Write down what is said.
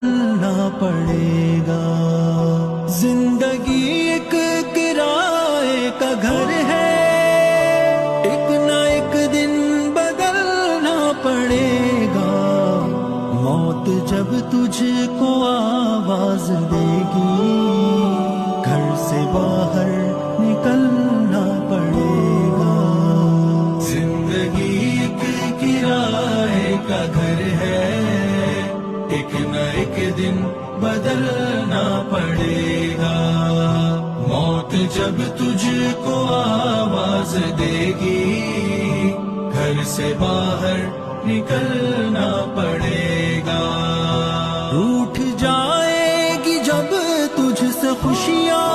نہ پڑے گا۔ زندگی ایک کرائے کا گھر ہے، ایک نہ ایک دن بدلنا پڑے گا۔ موت جب تجھ کو آواز دے گی، گھر سے باہر نکلنا پڑے گا۔ زندگی ایک کرائے کا گھر ہے، ایک نہ ایک دن بدلنا پڑے گا۔ موت جب تجھ کو آواز دے گی، گھر سے باہر نکلنا پڑے گا۔ روٹھ جائے گی جب تجھ سے خوشیاں،